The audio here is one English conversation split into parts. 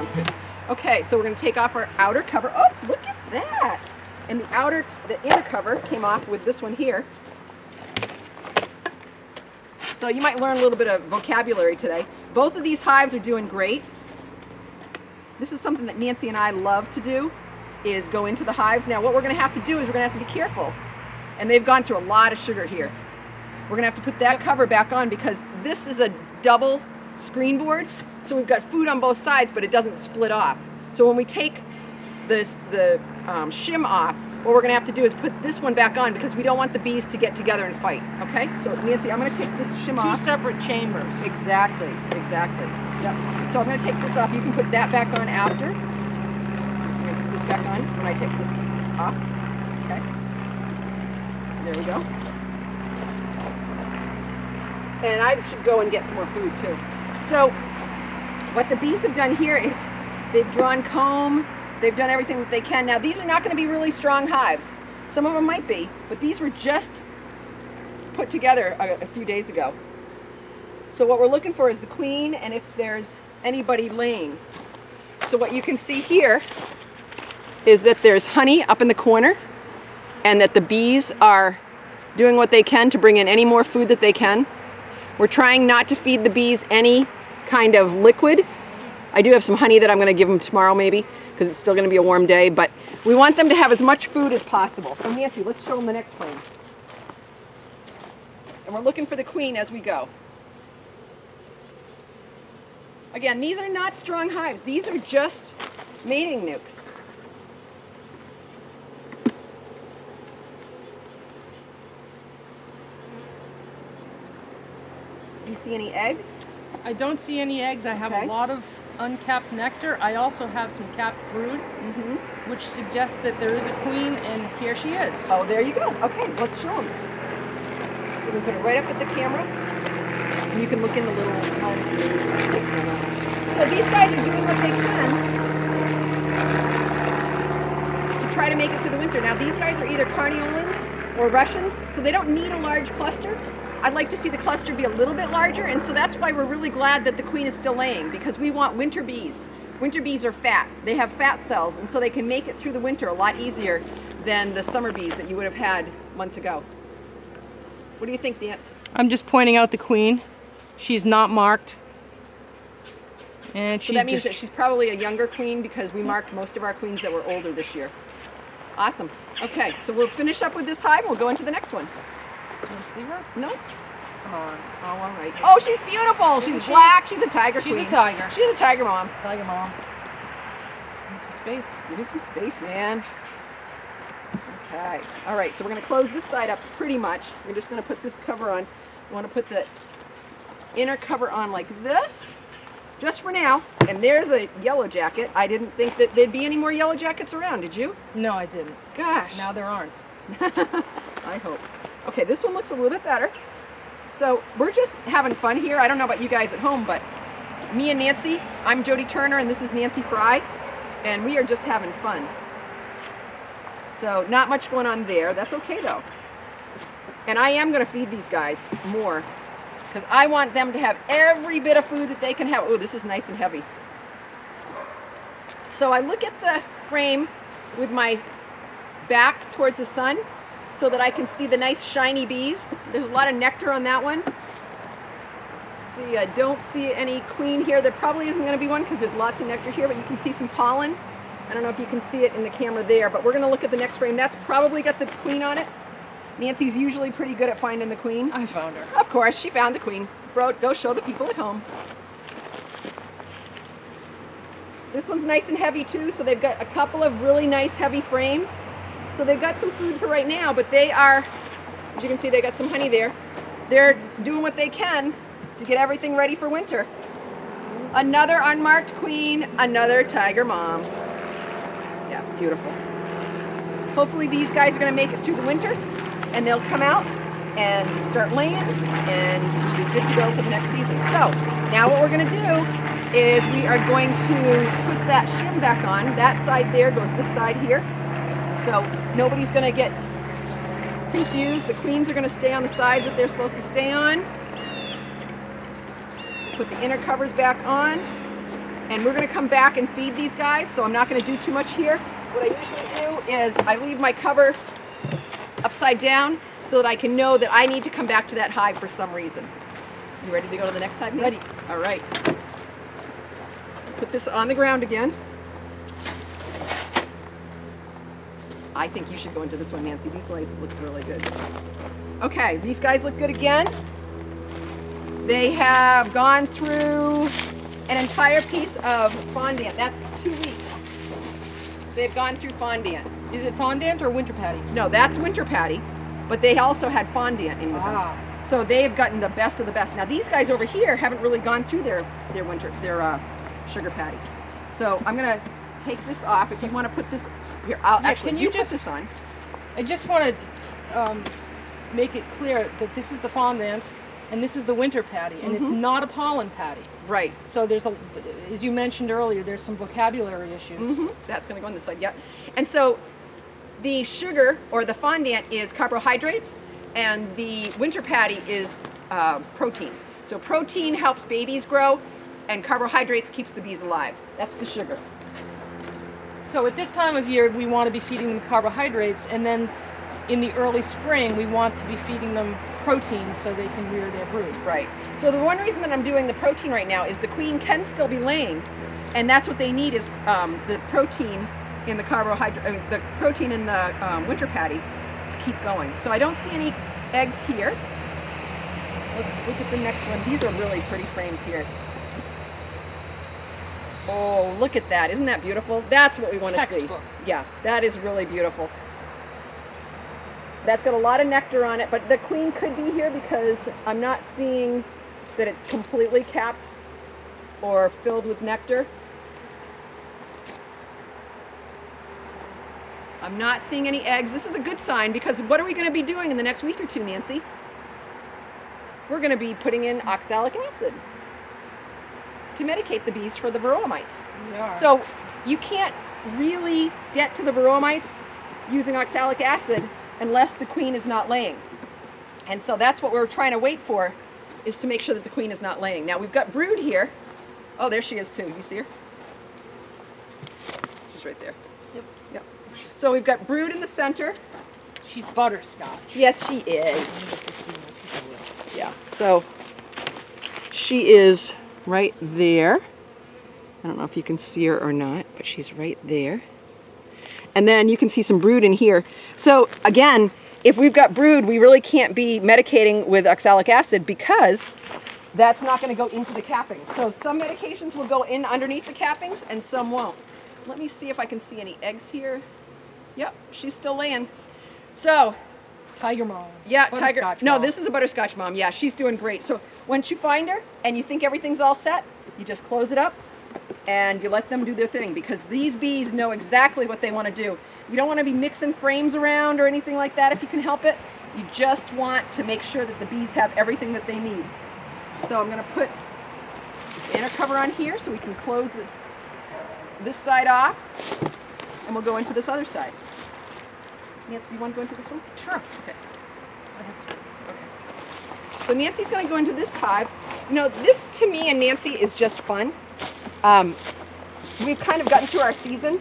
sounds good. Okay, so we're going to take off our outer cover. Oh, look at that! And the inner cover came off with this one here. So you might learn a little bit of vocabulary today. Both of these hives are doing great. This is something that Nancy and I love to do, is go into the hives. Now what we're going to have to do is we're going to have to be careful. And they've gone through a lot of sugar here. We're going to have to put that cover back on because this is a double screen board. So we've got food on both sides, but it doesn't split off. So when we take the shim off, what we're going to have to do is put this one back on because we don't want the bees to get together and fight. Okay? So Nancy, I'm going to take this shim off. Two separate chambers. Exactly. Yep. So I'm going to take this off. You can put that back on after. I'm going to put this back on when I take this off. Okay. There we go. And I should go and get some more food too. So what the bees have done here is they've drawn comb. They've done everything that they can. Now these are not going to be really strong hives. Some of them might be, but these were just put together a few days ago. So what we're looking for is the queen and if there's anybody laying. So what you can see here is that there's honey up in the corner and that the bees are doing what they can to bring in any more food that they can. We're trying not to feed the bees any kind of liquid. I do have some honey that I'm going to give them tomorrow maybe, because it's still going to be a warm day, but we want them to have as much food as possible. So Nancy, let's show them the next frame. And we're looking for the queen as we go. Again, these are not strong hives. These are just mating nukes. Do you see any eggs? I don't see any eggs. I have a lot of uncapped nectar. I also have some capped brood, which suggests that there is a queen, and here she is. Oh, there you go. Okay, let's show them. So we put it right up at the camera, and you can look in the little. So these guys are doing what they can to try to make it through the winter. Now these guys are either Carniolans or Russians, so they don't need a large cluster. I'd like to see the cluster be a little bit larger, and so that's why we're really glad that the queen is still laying, because we want winter bees. Winter bees are fat. They have fat cells, and so they can make it through the winter a lot easier than the summer bees that you would have had months ago. What do you think, Nance? I'm just pointing out the queen. She's not marked. And so that means that she's probably a younger queen because we marked most of our queens that were older this year. Awesome. Okay, so we'll finish up with this hive and we'll go into the next one. Do you see her? No. Come on. Oh, all right. Oh, she's beautiful. She's black. She's a tiger queen. She's a tiger. She's a tiger mom. Tiger mom. Give me some space. Give me some space, man. Okay. All right, so we're going to close this side up pretty much. We're just going to put this cover on. We want to put the inner cover on like this, just for now. And there's a yellow jacket. I didn't think that there'd be any more yellow jackets around, did you? No, I didn't. Gosh. Now there aren't. I hope. Okay, this one looks a little bit better. So we're just having fun here. I don't know about you guys at home, but me and Nancy, I'm Jody Turner and this is Nancy Fry, and we are just having fun. So not much going on there. That's okay though. And I am going to feed these guys more because I want them to have every bit of food that they can have. Oh, this is nice and heavy. So I look at the frame with my back towards the sun so that I can see the nice shiny bees. There's a lot of nectar on that one. Let's see, I don't see any queen here. There probably isn't going to be one because there's lots of nectar here, but you can see some pollen. I don't know if you can see it in the camera there, but we're going to look at the next frame. That's probably got the queen on it. Nancy's usually pretty good at finding the queen. I found her. Of course, she found the queen. Bro, go show the people at home. This one's nice and heavy too, so they've got a couple of really nice heavy frames. So they've got some food for right now, but they are, as you can see, they got some honey there. They're doing what they can to get everything ready for winter. Another unmarked queen, another tiger mom. Yeah, beautiful. Hopefully these guys are going to make it through the winter, and they'll come out and start laying, and be good to go for the next season. So now what we're going to do is we are going to put that shim back on. That side there goes this side here. So nobody's going to get confused. The queens are going to stay on the sides that they're supposed to stay on. Put the inner covers back on. And we're gonna come back and feed these guys, so I'm not gonna do too much here. What I usually do is I leave my cover upside down so that I can know that I need to come back to that hive for some reason. You ready to go to the next hive, Nancy? Ready. All right. Put this on the ground again. I think you should go into this one, Nancy. These lice look really good. Okay, these guys look good again. They have gone through an entire piece of fondant. That's 2 weeks. They've gone through fondant. Is it fondant or winter patty? No, that's winter patty, but they also had fondant in with them. So they've gotten the best of the best. Now these guys over here haven't really gone through their sugar patty. So I'm gonna take this off. If you want to put this here, actually can you put just this on. I just want to make it clear that this is the fondant and this is the winter patty, and it's not a pollen patty. Right. So there's as you mentioned earlier, there's some vocabulary issues. That's going to go on this side, yeah. And so the sugar or the fondant is carbohydrates, and the winter patty is protein. So protein helps babies grow, and carbohydrates keeps the bees alive. That's the sugar. So at this time of year, we want to be feeding them carbohydrates, and then in the early spring, we want to be feeding them protein so they can rear their brood. Right. So the one reason that I'm doing the protein right now is the queen can still be laying, and that's what they need is the protein in the carbohydrate, the protein in the winter patty to keep going. So I don't see any eggs here. Let's look at the next one. These are really pretty frames here. Oh, look at that. Isn't that beautiful? That's what we want to see. Textbook. Yeah, that is really beautiful. That's got a lot of nectar on it, but the queen could be here because I'm not seeing that it's completely capped or filled with nectar. I'm not seeing any eggs. This is a good sign because what are we going to be doing in the next week or two, Nancy? We're going to be putting in oxalic acid to medicate the bees for the varroa mites. We are. So you can't really get to the varroa mites using oxalic acid unless the queen is not laying. And so that's what we're trying to wait for, is to make sure that the queen is not laying. Now we've got brood here. Oh, there she is too. You see her? She's right there. Yep. So we've got brood in the center. She's butterscotch. Yes, she is. Yeah, so she is right there. I don't know if you can see her or not, but she's right there. And then you can see some brood in here. So again, if we've got brood, we really can't be medicating with oxalic acid because that's not going to go into the cappings. So some medications will go in underneath the cappings and some won't. Let me see if I can see any eggs here. Yep, she's still laying. So, Tiger mom. yeah, tiger. No, mom. this is a butterscotch mom. Yeah, she's doing great. So once you find her and you think everything's all set, you just close it up and you let them do their thing because these bees know exactly what they want to do. You don't want to be mixing frames around or anything like that if you can help it. You just want to make sure that the bees have everything that they need. So I'm going to put the inner cover on here so we can close this side off, and we'll go into this other side. Nancy, do you want to go into this one? Sure. Okay. Okay. So Nancy's going to go into this hive. You know, this to me and Nancy is just fun. We've kind of gotten through our season,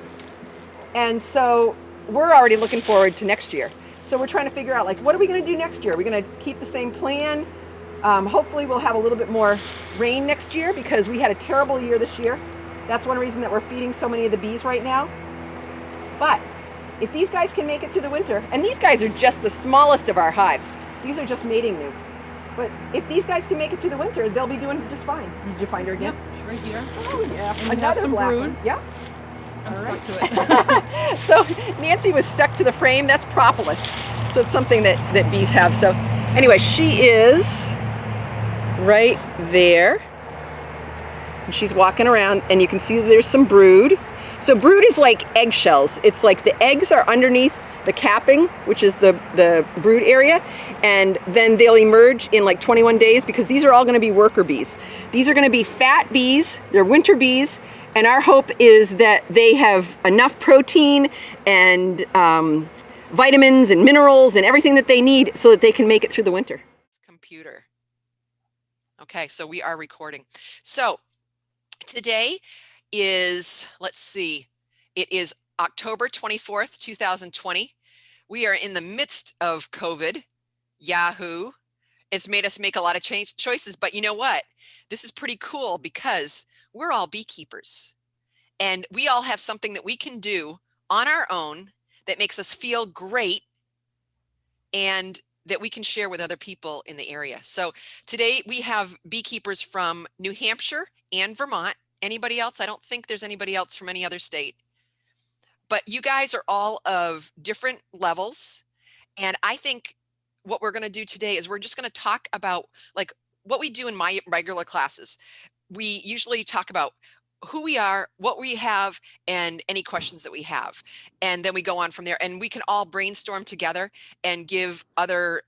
and so we're already looking forward to next year. So we're trying to figure out, like, what are we going to do next year? Are we going to keep the same plan? Hopefully we'll have a little bit more rain next year because we had a terrible year this year. That's one reason that we're feeding so many of the bees right now. But if these guys can make it through the winter, and these guys are just the smallest of our hives. These are just mating nukes. But if these guys can make it through the winter, they'll be doing just fine. Did you find her again? Yep, she's right here. Oh yeah, And we have another some black brood. one. Yeah. I'm All stuck to it. So Nancy was stuck to the frame. That's propolis. So it's something that bees have. So anyway, she is right there. And she's walking around, and you can see there's some brood. So brood is like eggshells. It's like the eggs are underneath the capping, which is the brood area, and then they'll emerge in like 21 days because these are all going to be worker bees. These are going to be fat bees. They're winter bees, and our hope is that they have enough protein and vitamins and minerals and everything that they need so that they can make it through the winter. Computer. Okay, so we are recording. So today is, let's see, it is October 24th, 2020. We are in the midst of COVID. Yahoo! It's made us make a lot of choices, but you know what? This is pretty cool because we're all beekeepers and we all have something that we can do on our own that makes us feel great and that we can share with other people in the area. So today we have beekeepers from New Hampshire and Vermont. Anybody else? I don't think there's anybody else from any other state. But you guys are all of different levels. And I think what we're going to do today is we're just going to talk about like what we do in my regular classes. We usually talk about who we are, what we have, and any questions that we have. And then we go on from there and we can all brainstorm together and give other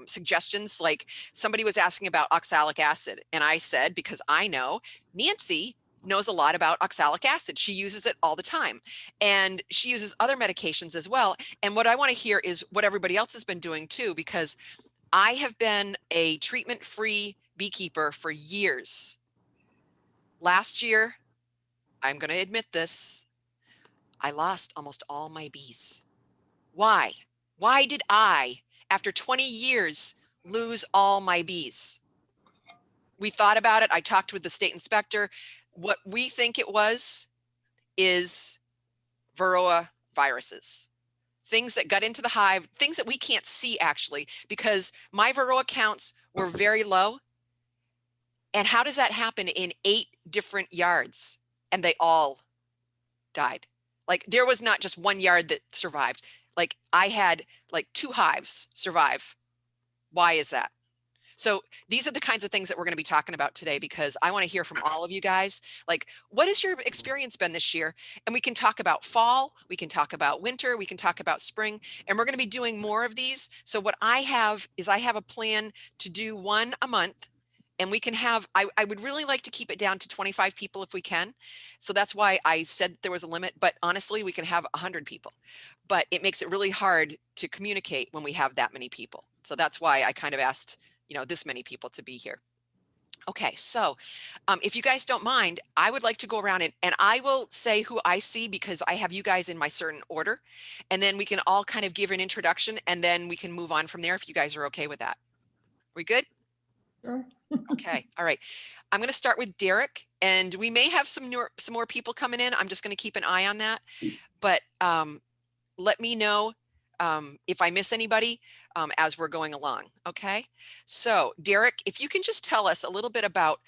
suggestions. Like somebody was asking about oxalic acid. And I said, because I know Nancy knows a lot about oxalic acid. She uses it all the time. And she uses other medications as well. And what I want to hear is what everybody else has been doing too, because I have been a treatment-free beekeeper for years. Last year, I'm going to admit this, I lost almost all my bees. Why? Why did I, after 20 years, lose all my bees? We thought about it. I talked with the state inspector. What we think it was is Varroa viruses. Things that got into the hive, things that we can't see actually, because my Varroa counts were very low. And how does that happen in 8 different yards? And they all died. Like there was not just one yard that survived. Like I had like 2 hives survive. Why is that? So these are the kinds of things that we're going to be talking about today, because I want to hear from all of you guys. Like, what has your experience been this year? And we can talk about fall, we can talk about winter, we can talk about spring, and we're going to be doing more of these. So what I have is I have a plan to do one a month. And we can have, I would really like to keep it down to 25 people if we can. So that's why I said there was a limit, but honestly, we can have 100 people. But it makes it really hard to communicate when we have that many people. So that's why I kind of asked, you know, this many people to be here. Okay, so if you guys don't mind, I would like to go around and I will say who I see because I have you guys in my certain order. And then we can all kind of give an introduction and then we can move on from there if you guys are okay with that. We good? Sure. Okay, all right. I'm going to start with Derek, and we may have some more people coming in. I'm just going to keep an eye on that. But let me know if I miss anybody as we're going along. Okay, so Derek, if you can just tell us a little bit about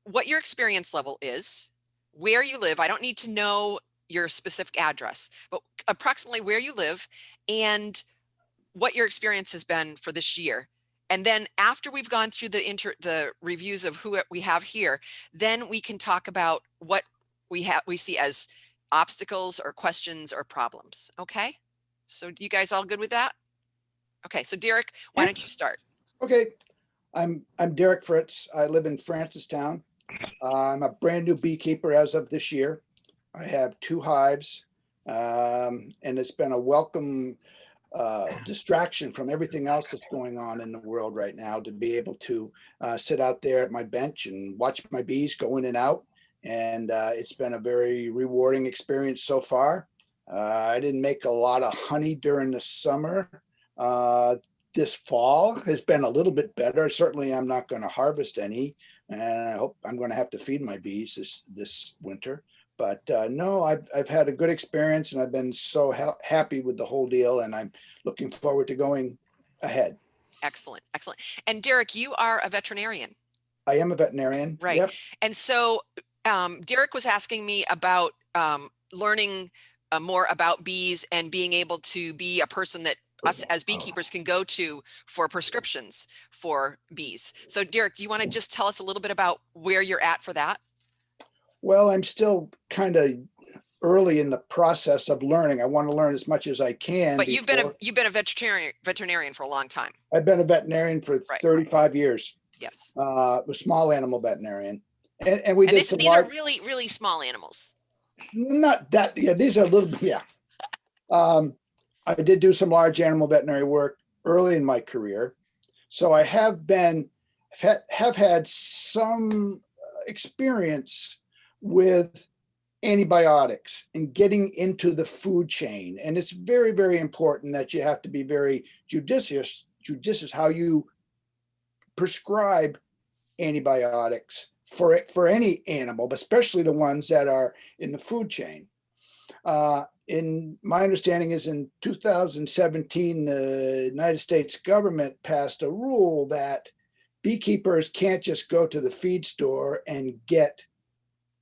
what your experience level is, where you live. I don't need to know your specific address, but approximately where you live and what your experience has been for this year. And then after we've gone through the reviews of who we have here, then we can talk about what we see as obstacles or questions or problems. Okay, so you guys all good with that? Okay, so Derek, why don't you start? Okay, I'm Derek Fritz. I live in Francistown. I'm a brand new beekeeper as of this year. I have 2 hives, and it's been a welcome distraction from everything else that's going on in the world right now to be able to sit out there at my bench and watch my bees go in and out. And it's been a very rewarding experience so far. I didn't make a lot of honey during the summer. This fall has been a little bit better. Certainly I'm not going to harvest any, and I hope I'm going to have to feed my bees this winter. But no, I've had a good experience and I've been so happy with the whole deal, and I'm looking forward to going ahead. Excellent, excellent. And Derek, you are a veterinarian. I am a veterinarian. Right. Yep. And so Derek was asking me about learning more about bees and being able to be a person that us as beekeepers can go to for prescriptions for bees. So Derek, do you want to just tell us a little bit about where you're at for that? Well, I'm still kind of early in the process of learning. I want to learn as much as I can. But you've been a veterinarian for a long time. I've been a veterinarian for 35 years. Yes. A small animal veterinarian. And we did these are really, really small animals. Not that, yeah, these are a little, yeah. I did do some large animal veterinary work early in my career. So I have had some experience with antibiotics and getting into the food chain. And it's very, very important that you have to be very judicious how you prescribe antibiotics for any animal, but especially the ones that are in the food chain. In my understanding is in 2017, the United States government passed a rule that beekeepers can't just go to the feed store and get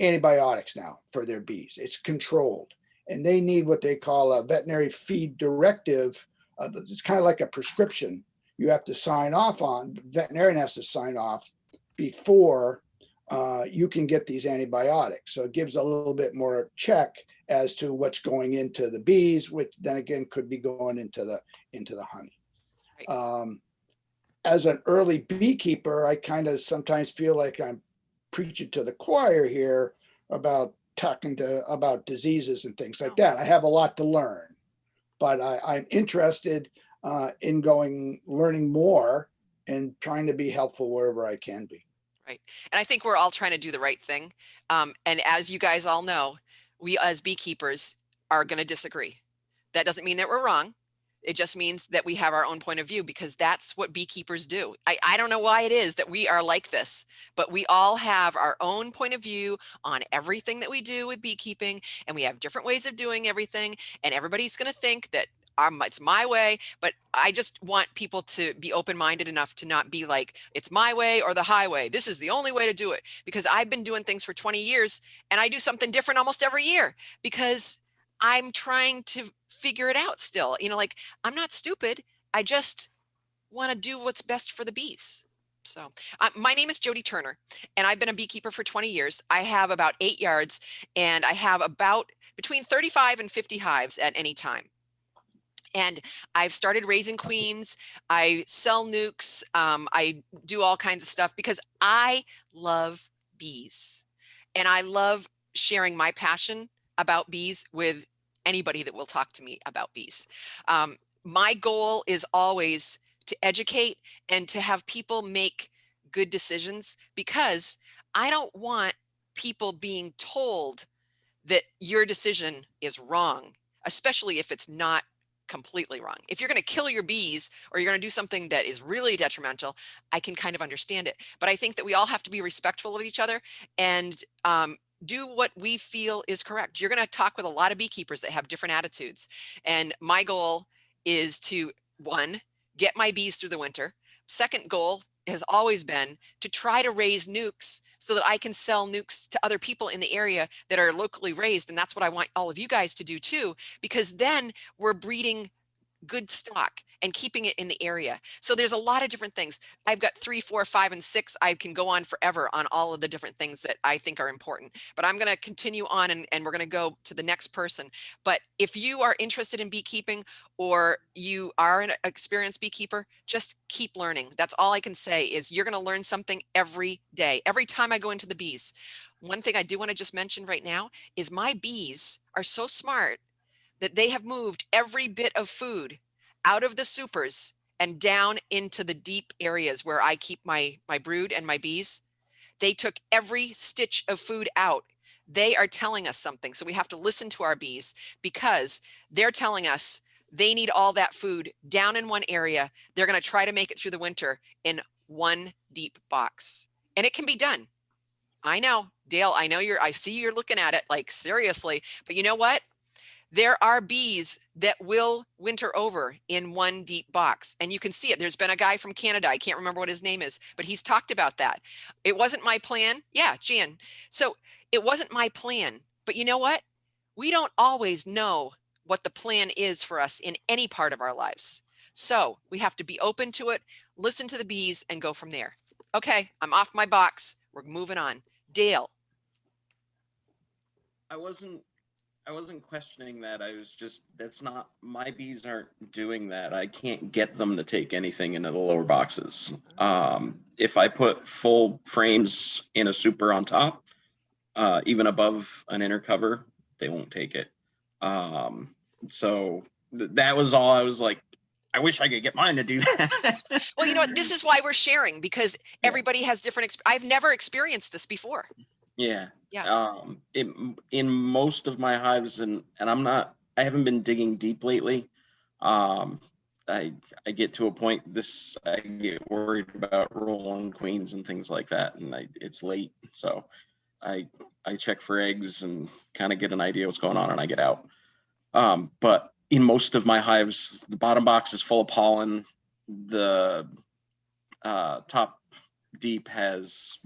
antibiotics now for their bees. It's controlled, and they need what they call a veterinary feed directive. It's kind of like a prescription you have to sign off on. The veterinarian has to sign off before you can get these antibiotics. So it gives a little bit more check as to what's going into the bees, which then again could be going into the honey. Right. As an early beekeeper, I kind of sometimes feel like I'm preaching to the choir here about about diseases and things like that. I have a lot to learn, but I'm interested in learning more and trying to be helpful wherever I can be. Right. And I think we're all trying to do the right thing. And as you guys all know, we as beekeepers are going to disagree. That doesn't mean that we're wrong. It just means that we have our own point of view, because that's what beekeepers do. I don't know why it is that we are like this, but we all have our own point of view on everything that we do with beekeeping, and we have different ways of doing everything. And everybody's going to think that it's my way, but I just want people to be open-minded enough to not be like, it's my way or the highway. This is the only way to do it, because I've been doing things for 20 years and I do something different almost every year because I'm trying to figure it out still. Like, I'm not stupid. I just want to do what's best for the bees. So my name is Jody Turner, and I've been a beekeeper for 20 years. I have about 8 yards, and I have about between 35 and 50 hives at any time. And I've started raising queens. I sell nukes. I do all kinds of stuff because I love bees, and I love sharing my passion about bees with anybody that will talk to me about bees. My goal is always to educate and to have people make good decisions, because I don't want people being told that your decision is wrong, especially if it's not completely wrong. If you're going to kill your bees or you're going to do something that is really detrimental, I can kind of understand it. But I think that we all have to be respectful of each other and do what we feel is correct. You're going to talk with a lot of beekeepers that have different attitudes. And my goal is to, one, get my bees through the winter. Second goal has always been to try to raise nukes so that I can sell nukes to other people in the area that are locally raised. And that's what I want all of you guys to do too, because then we're breeding good stock and keeping it in the area. So there's a lot of different things. I've got 3, 4, 5, and 6. I can go on forever on all of the different things that I think are important, but I'm going to continue on and we're going to go to the next person. But if you are interested in beekeeping or you are an experienced beekeeper, just keep learning. That's all I can say is you're going to learn something every day, every time I go into the bees. One thing I do want to just mention right now is my bees are so smart that they have moved every bit of food out of the supers and down into the deep areas where I keep my brood and my bees. They took every stitch of food out. They are telling us something. So we have to listen to our bees, because they're telling us they need all that food down in one area. They're going to try to make it through the winter in one deep box. And it can be done. I know, Dale, I see you're looking at it like seriously, but you know what? There are bees that will winter over in one deep box, and you can see it. There's been a guy from Canada, I can't remember what his name is, but he's talked about that. It wasn't my plan. Yeah, Jan. So it wasn't my plan, but you know what? We don't always know what the plan is for us in any part of our lives. So we have to be open to it, listen to the bees, and go from there. Okay, I'm off my box. We're moving on. Dale. I wasn't questioning that. I was just, that's not, my bees aren't doing that. I can't get them to take anything into the lower boxes. If I put full frames in a super on top, even above an inner cover, they won't take it. So that was all. I was like, I wish I could get mine to do that. Well, you know what? This is why we're sharing, because Yeah. everybody has different. I've never experienced this before. Yeah. Yeah. In most of my hives, and I haven't been digging deep lately. I get to a point, I get worried about rolling queens and things like that, and it's late, so I check for eggs and kind of get an idea what's going on, and I get out. But in most of my hives, the bottom box is full of pollen. The top deep has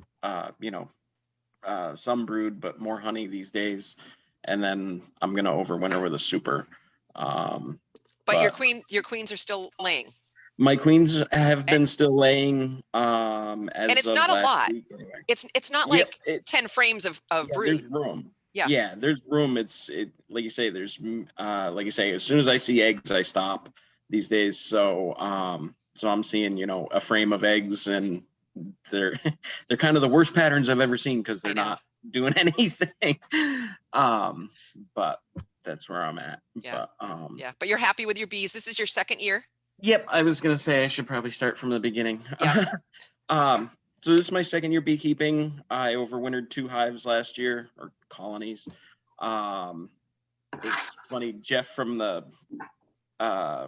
some brood, but more honey these days. And then I'm gonna overwinter with a super. But your queens are still laying. My queens have been still laying. And As it's of not a last lot. week, anyway. It's not Yeah, like 10 frames of brood. There's room. Yeah. Yeah, there's room. It's like you say. There's like you say. As soon as I see eggs, I stop these days. So so I'm seeing a frame of eggs, and they're kind of the worst patterns I've ever seen because they're not doing anything. But that's where I'm at. Yeah. But, yeah. But you're happy with your bees. This is your second year. Yep. I was gonna say I should probably start from the beginning. Yeah. So this is my second year beekeeping. I overwintered 2 hives last year, or colonies. It's funny, Jeff from the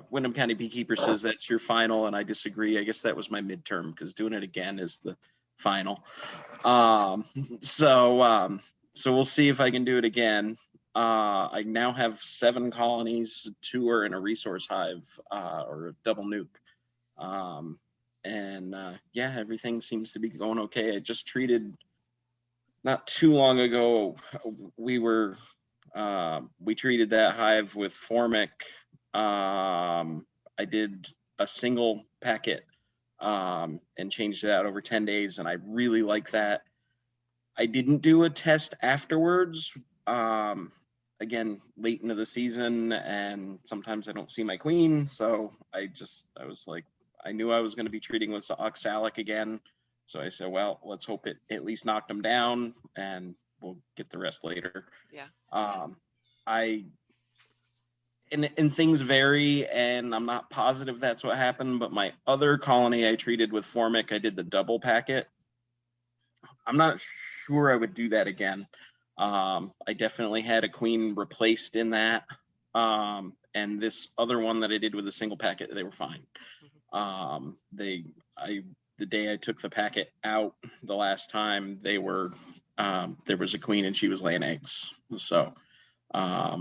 Windham County Beekeeper says that's your final, and I disagree. I guess that was my midterm, because doing it again is the final. So we'll see if I can do it again. I now have 7 colonies. 2 are in a resource hive, or a double nuke. Yeah, everything seems to be going okay. I just treated, not too long ago, we treated that hive with Formic. I did a single packet and changed it out over 10 days, and I really like that. I didn't do a test afterwards. Again, late into the season, and sometimes I don't see my queen, so I was like, I knew I was going to be treating with oxalic again, so I said, well, let's hope it at least knocked them down, and we'll get the rest later. Yeah. And things vary, and I'm not positive that's what happened, but my other colony I treated with Formic, I did the double packet. I'm not sure I would do that again. I definitely had a queen replaced in that. And this other one that I did with a single packet, they were fine. The day I took the packet out the last time, there was a queen and she was laying eggs. So I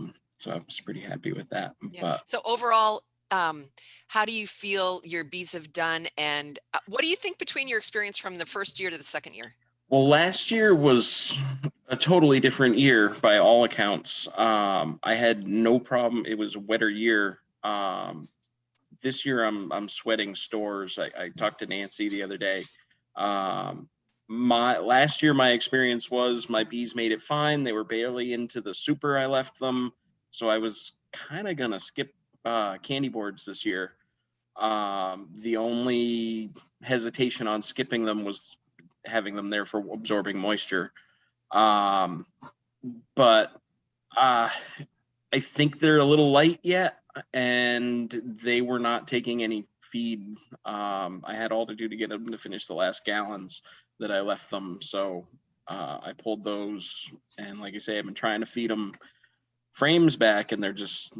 was pretty happy with that. Yeah. But so overall, how do you feel your bees have done, and what do you think between your experience from the first year to the second year? Well, last year was a totally different year by all accounts. I had no problem. It was a wetter year. This year I'm sweating stores. I talked to Nancy the other day. Last year, my experience was my bees made it fine. They were barely into the super I left them. So I was kind of gonna skip candy boards this year. The only hesitation on skipping them was having them there for absorbing moisture. But I think they're a little light yet, and they were not taking any feed. I had all to do to get them to finish the last gallons that I left them. So I pulled those, and like I say, I've been trying to feed them frames back, and they're just,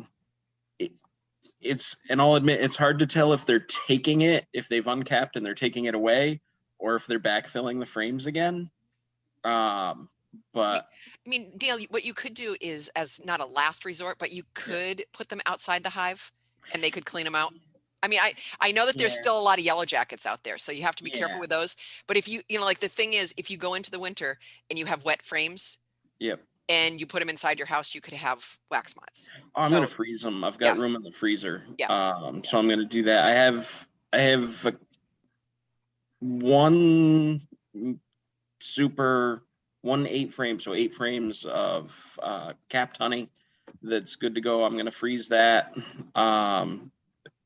and I'll admit, it's hard to tell if they're taking it, if they've uncapped and they're taking it away, or if they're backfilling the frames again. But I mean, Dale, what you could do is, as not a last resort, but you could put them outside the hive and they could clean them out. I mean, I know that there's still a lot of yellow jackets out there, so you have to be careful with those. But if like the thing is, if you go into the winter and you have wet frames, and you put them inside your house, you could have wax moths. I'm gonna freeze them. I've got room in the freezer. So I'm gonna do that. I have one super, 8 frames, so 8 frames of capped honey that's good to go. I'm gonna freeze that.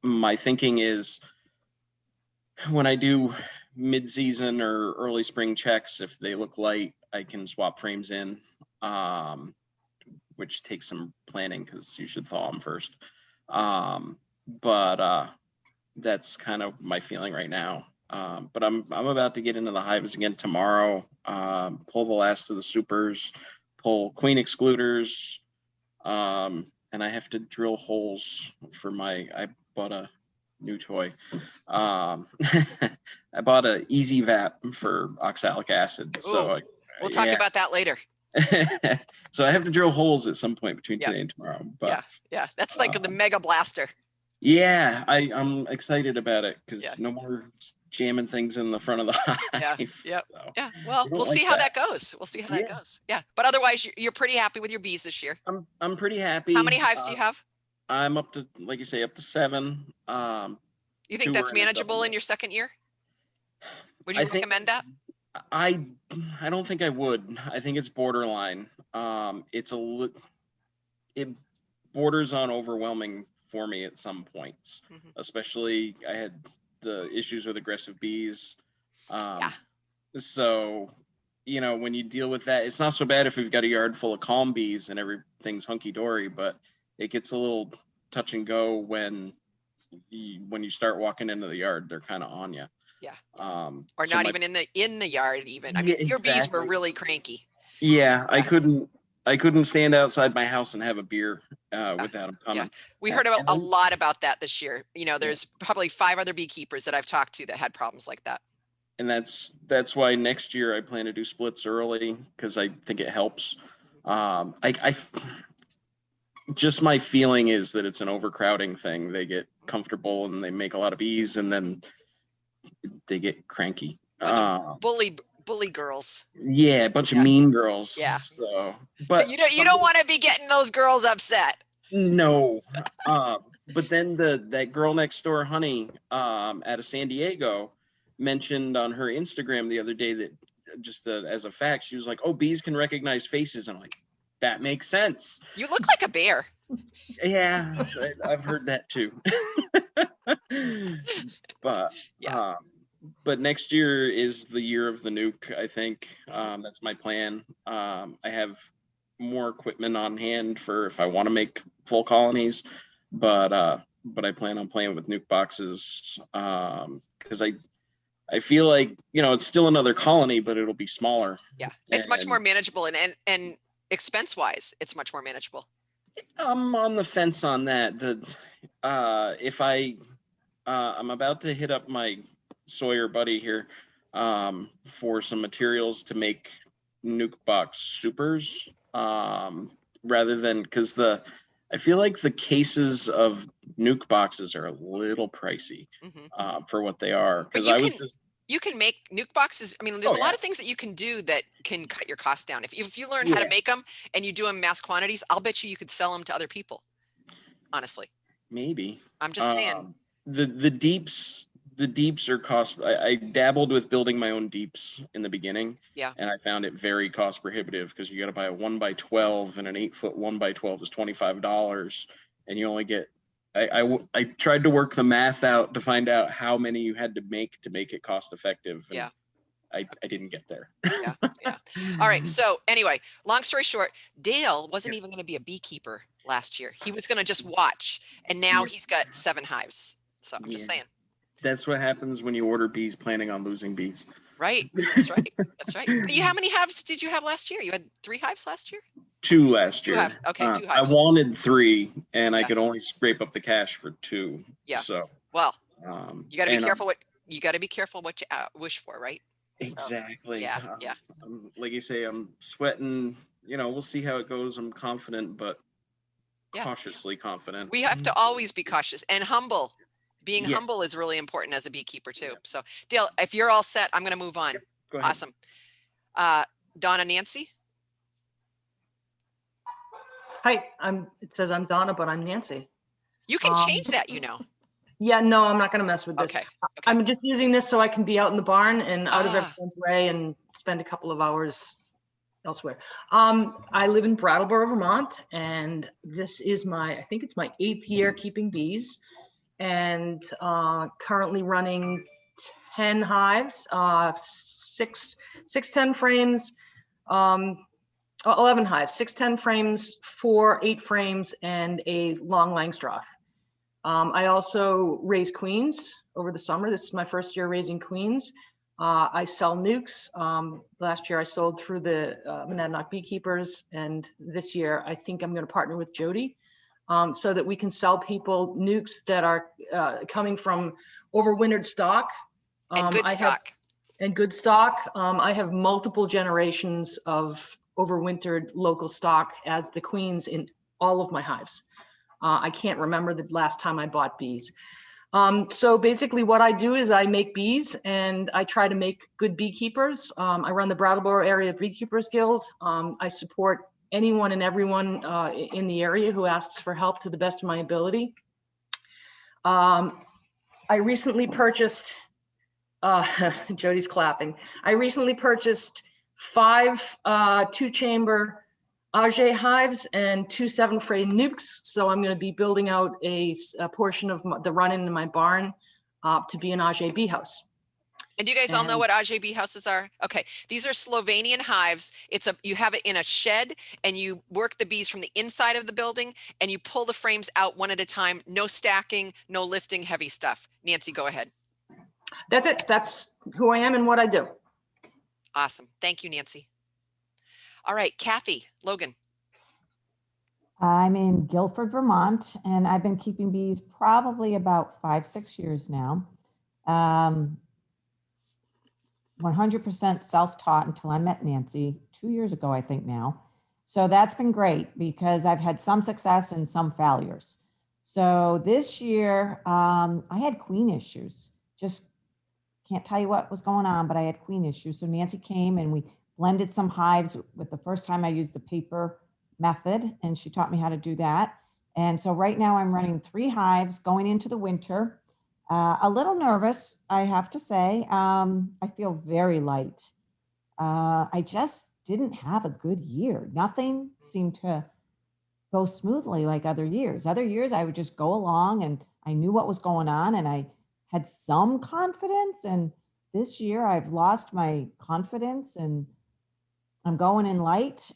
My thinking is, when I do mid-season or early spring checks, if they look light, I can swap frames in, which takes some planning because you should thaw them first. But that's kind of my feeling right now. But I'm about to get into the hives again tomorrow. Pull the last of the supers, pull queen excluders, and I have to drill holes for I bought a new toy. I bought a easy vap for oxalic acid. So we'll talk about that later. So I have to drill holes at some point between today and tomorrow. But yeah, that's like the mega blaster. Yeah, I'm excited about it because no more jamming things in the front of the hive. Yeah. So Yeah. Well, we'll see how that goes. We'll see how that goes. Yeah. But otherwise, you're pretty happy with your bees this year. I'm pretty happy. How many hives do you have? I'm up to, like you say, up to 7. You think that's manageable in your second year? Would you recommend that? I don't think I would. I think it's borderline. It borders on overwhelming for me at some points. Especially I had the issues with aggressive bees. So, when you deal with that, it's not so bad if we've got a yard full of calm bees and everything's hunky-dory, but it gets a little touch and go when you start walking into the yard. They're kind of on you. Yeah. Or so not even in the yard even. I mean, your bees were really cranky. Yeah, I couldn't stand outside my house and have a beer without them coming. Yeah. We heard a lot about that this year. There's probably 5 other beekeepers that I've talked to that had problems like that. And that's why next year I plan to do splits early because I think it helps. Just my feeling is that it's an overcrowding thing. They get comfortable and they make a lot of bees and then they get cranky. Bully girls. Yeah, a bunch of mean girls. Yeah. So, but you don't want to be getting those girls upset. No. But then that girl next door, Honey, out of San Diego, mentioned on her Instagram the other day that just as a fact, she was like, "Oh, bees can recognize faces." And I'm like, that makes sense. You look like a bear. Yeah, I've heard that too. But next year is the year of the nuke, I think. That's my plan. I have more equipment on hand for if I want to make full colonies, but I plan on playing with nuke boxes because I feel like it's still another colony, but it'll be smaller. Yeah, it's much more manageable and expense wise, it's much more manageable. I'm on the fence on that. If I'm about to hit up my Sawyer buddy here for some materials to make nuke box supers rather than because I feel like the cases of nuke boxes are a little pricey for what they are. Because you can make nuke boxes. I mean, there's a lot of things that you can do that can cut your costs down. If you learn how to make them and you do them in mass quantities, I'll bet you could sell them to other people. Honestly. Maybe. I'm just saying. The deeps are cost. I dabbled with building my own deeps in the beginning. Yeah. And I found it very cost prohibitive because you got to buy a 1x12 and an 8-foot 1x12 is $25, and you only get. I tried to work the math out to find out how many you had to make it cost effective. Yeah. I didn't get there. Yeah. All right. So anyway, long story short, Dale wasn't even going to be a beekeeper last year. He was going to just watch, and now he's got 7 hives. So I'm just saying. That's what happens when you order bees planning on losing bees. Right. That's right. That's right. But how many hives did you have last year? You had 3 hives last year? 2 last year. 2 hives. Okay, 2 hives. I wanted 3, and I could only scrape up the cash for 2. Yeah. So well, you got to be careful what you wish for, right? Exactly. So, yeah. Like you say, I'm sweating. We'll see how it goes. I'm confident, but cautiously confident. We have to always be cautious and humble. Being humble is really important as a beekeeper too. So Dale, if you're all set, I'm going to move on. Go ahead. Awesome. Donna, Nancy. Hi, it says I'm Donna, but I'm Nancy. You can change that, Yeah, no, I'm not going to mess with this. Okay. I'm just using this so I can be out in the barn and out of everyone's way and spend a couple of hours elsewhere. I live in Brattleboro, Vermont, and this is I think it's my 8th year keeping bees, and currently running 10 hives, 6 10 frames, 11 hives, 6 10 frames, 4 8 frames, and a long Langstroth. I also raise queens over the summer. This is my first year raising queens. I sell nukes. Last year I sold through the Monadnock Beekeepers, and this year I think I'm going to partner with Jody so that we can sell people nukes that are coming from overwintered stock. And good stock. And good stock. I have multiple generations of overwintered local stock as the queens in all of my hives. I can't remember the last time I bought bees. So basically what I do is I make bees and I try to make good beekeepers. I run the Brattleboro Area Beekeepers Guild. I support anyone and everyone in the area who asks for help to the best of my ability. I recently purchased, Jody's clapping. I recently purchased 5 2-chamber Auger hives and 2 7-frame nukes. So I'm going to be building out a portion of the run-in in my barn to be an Auger bee house. And you guys all know what Auger bee houses are? Okay, these are Slovenian hives. You have it in a shed and you work the bees from the inside of the building and you pull the frames out one at a time. No stacking, no lifting heavy stuff. Nancy, go ahead. That's it. That's who I am and what I do. Awesome. Thank you, Nancy. All right, Kathy, Logan. I'm in Guilford, Vermont, and I've been keeping bees probably about 5-6 years now. 100% self-taught until I met Nancy 2 years ago, I think now. So that's been great because I've had some success and some failures. So this year, I had queen issues. Just can't tell you what was going on, but I had queen issues. So Nancy came and we blended some hives. With the first time I used the paper method, and she taught me how to do that. And so right now I'm running 3 hives going into the winter. A little nervous, I have to say. I feel very light. I just didn't have a good year. Nothing seemed to go smoothly like other years. Other years I would just go along and I knew what was going on and I had some confidence. And this year I've lost my confidence and I'm going in light.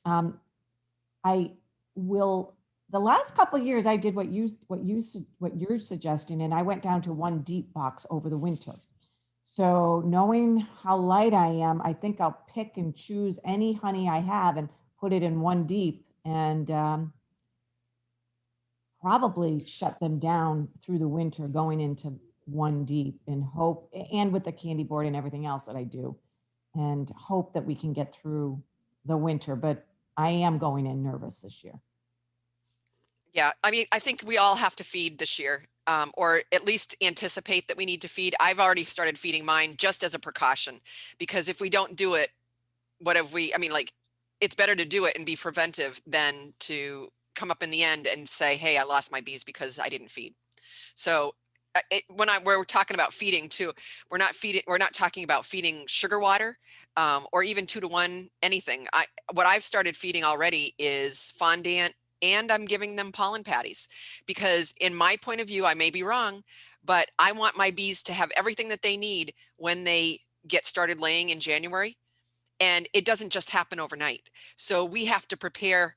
The last couple of years I did what you're suggesting, and I went down to 1 deep box over the winter. So knowing how light I am, I think I'll pick and choose any honey I have and put it in 1 deep and probably shut them down through the winter going into 1 deep and hope, and with the candy board and everything else that I do, and hope that we can get through the winter. But I am going in nervous this year. Yeah, I mean, I think we all have to feed this year, or at least anticipate that we need to feed. I've already started feeding mine just as a precaution, because if we don't do it, what have we, I mean, like, it's better to do it and be preventive than to come up in the end and say, hey, I lost my bees because I didn't feed. So we're talking about feeding too, we're not talking about feeding sugar water, or even 2-to-1 anything. What I've started feeding already is fondant, and I'm giving them pollen patties, because in my point of view, I may be wrong, but I want my bees to have everything that they need when they get started laying in January. And it doesn't just happen overnight. So we have to prepare,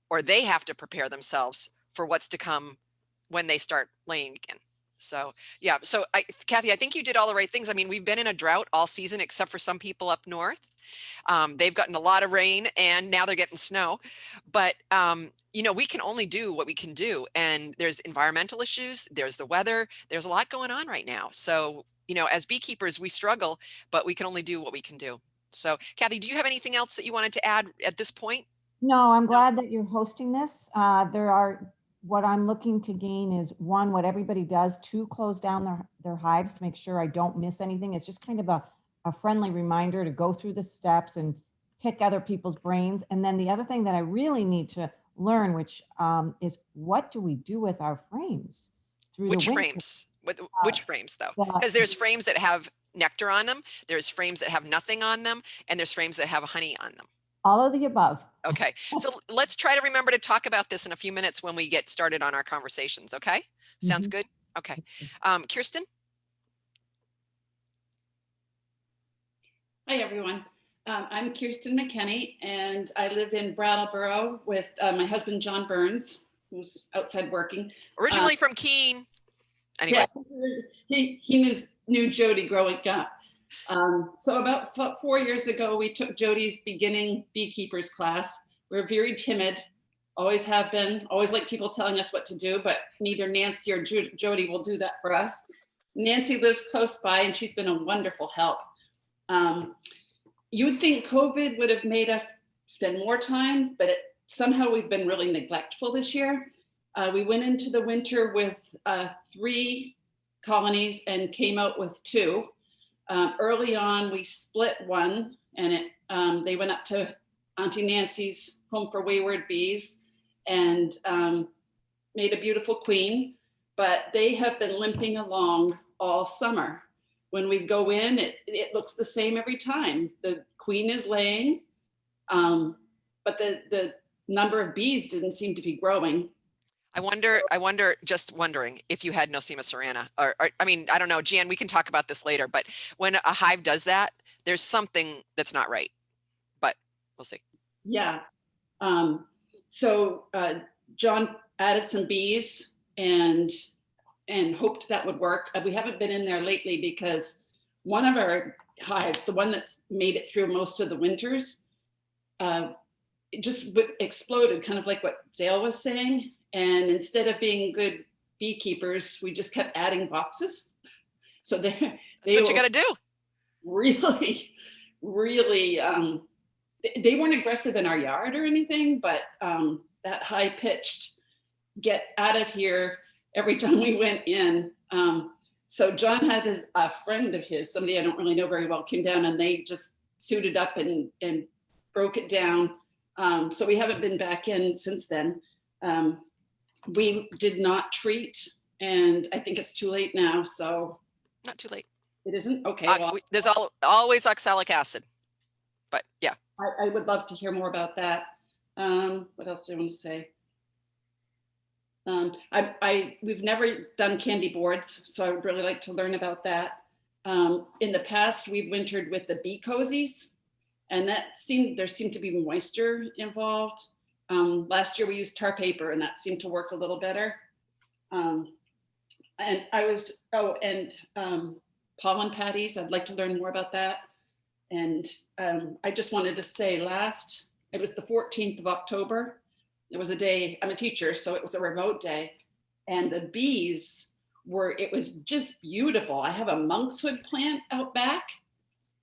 or they have to prepare themselves for what's to come when they start laying again. So yeah, so Kathy, I think you did all the right things. I mean, we've been in a drought all season, except for some people up north. They've gotten a lot of rain and now they're getting snow, but you know, we can only do what we can do. And there's environmental issues, there's the weather, there's a lot going on right now. So, you know, as beekeepers, we struggle, but we can only do what we can do. So Kathy, do you have anything else that you wanted to add at this point? No, I'm glad that you're hosting this. What I'm looking to gain is 1, what everybody does, 2, close down their hives to make sure I don't miss anything. It's just kind of a friendly reminder to go through the steps and pick other people's brains. And then the other thing that I really need to learn, which is what do we do with our frames through Which the winter? frames? Which frames though? Because there's frames that have nectar on them, there's frames that have nothing on them, and there's frames that have honey on them. All of the above. Okay, so let's try to remember to talk about this in a few minutes when we get started on our conversations, okay? Sounds good? Okay. Kirsten? Hi, everyone. I'm Kirsten McKenney, and I live in Brattleboro with my husband, John Burns, who's outside working. Originally from Keene. Anyway, he knew Jody growing up. So about 4 years ago, we took Jody's beginning beekeepers class. We're very timid, always have been, always like people telling us what to do, but neither Nancy or Jody will do that for us. Nancy lives close by and she's been a wonderful help. You would think COVID would have made us spend more time, but somehow we've been really neglectful this year. We went into the winter with 3 colonies and came out with 2. Early on, we split one and they went up to Auntie Nancy's Home for Wayward Bees and made a beautiful queen, but they have been limping along all summer. When we go in, it looks the same every time. The queen is laying, but the number of bees didn't seem to be growing. I wonder, just wondering if you had Nosema cerana, or I mean, I don't know, Jan, we can talk about this later, but when a hive does that, there's something that's not right, but we'll see. Yeah. So John added some bees and hoped that would work. We haven't been in there lately because one of our hives, the one that's made it through most of the winters, it just exploded, kind of like what Dale was saying. And instead of being good beekeepers, we just kept adding boxes. So that's what you got to do. Really, really, they weren't aggressive in our yard or anything, but that high pitched get out of here every time we went in. So John had a friend of his, somebody I don't really know very well, came down and they just suited up and broke it down. So we haven't been back in since then. We did not treat, and I think it's too late now. So not too late. It isn't? Okay. Well, there's always oxalic acid, but yeah. I would love to hear more about that. What else do I want to say? We've never done candy boards, so I would really like to learn about that. In the past, we've wintered with the bee cozies, and there seemed to be moisture involved. Last year we used tar paper and that seemed to work a little better. And pollen patties, I'd like to learn more about that. And I just wanted to say it was the 14th of October. It was a day, I'm a teacher, so it was a remote day. And the bees it was just beautiful. I have a monkshood plant out back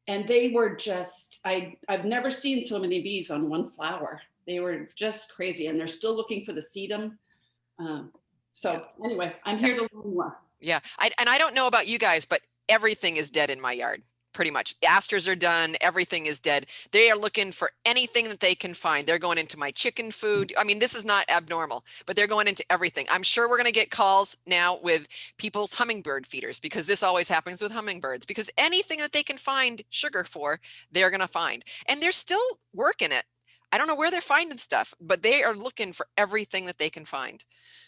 and they were just, I've never seen so many bees on one flower. They were just crazy and they're still looking for the sedum. So anyway, I'm here to learn more. Yeah, I don't know about you guys, but everything is dead in my yard. Pretty much. The asters are done. Everything is dead. They are looking for anything that they can find. They're going into my chicken food. I mean, this is not abnormal, but they're going into everything. I'm sure we're going to get calls now with people's hummingbird feeders because this always happens with hummingbirds because anything that they can find sugar for, they're going to find. And they're still working it. I don't know where they're finding stuff, but they are looking for everything that they can find.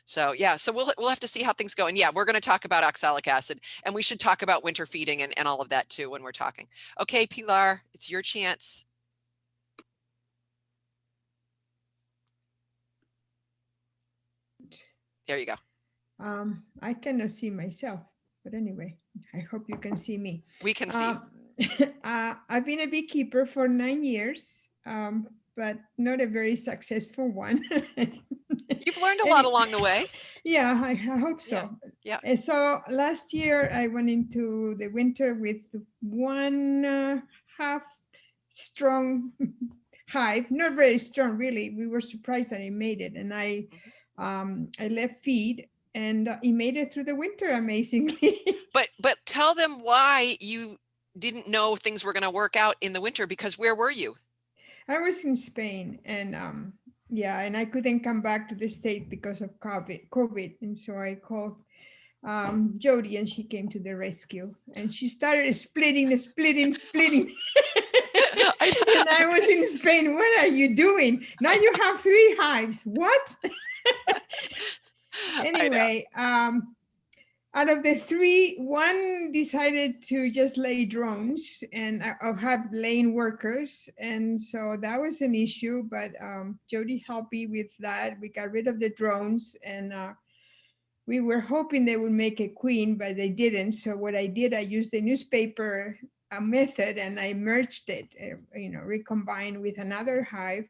So yeah, so we'll have to see how things go. And yeah, we're going to talk about oxalic acid and we should talk about winter feeding and all of that too when we're talking. Okay, Pilar, it's your chance. There you go. I cannot see myself, but anyway, I hope you can see me. We can see. I've been a beekeeper for 9 years. But not a very successful one. You've learned a lot along the way. Yeah, I hope so. Yeah. So last year I went into the winter with 1.5 strong hive, not very strong really. We were surprised that it made it, and I left feed, and it made it through the winter amazingly. But tell them why you didn't know things were going to work out in the winter, because where were you? I was in Spain, and and I couldn't come back to the States because of COVID. And so I called Jody, and she came to the rescue, and she started splitting. And I was in Spain. What are you doing? Now you have 3 hives. What? Anyway, out of the 3, 1 decided to just lay drones and have laying workers. And so that was an issue, but Jody helped me with that. We got rid of the drones, and we were hoping they would make a queen, but they didn't. So what I did, I used the newspaper method, and I merged it, recombined with another hive,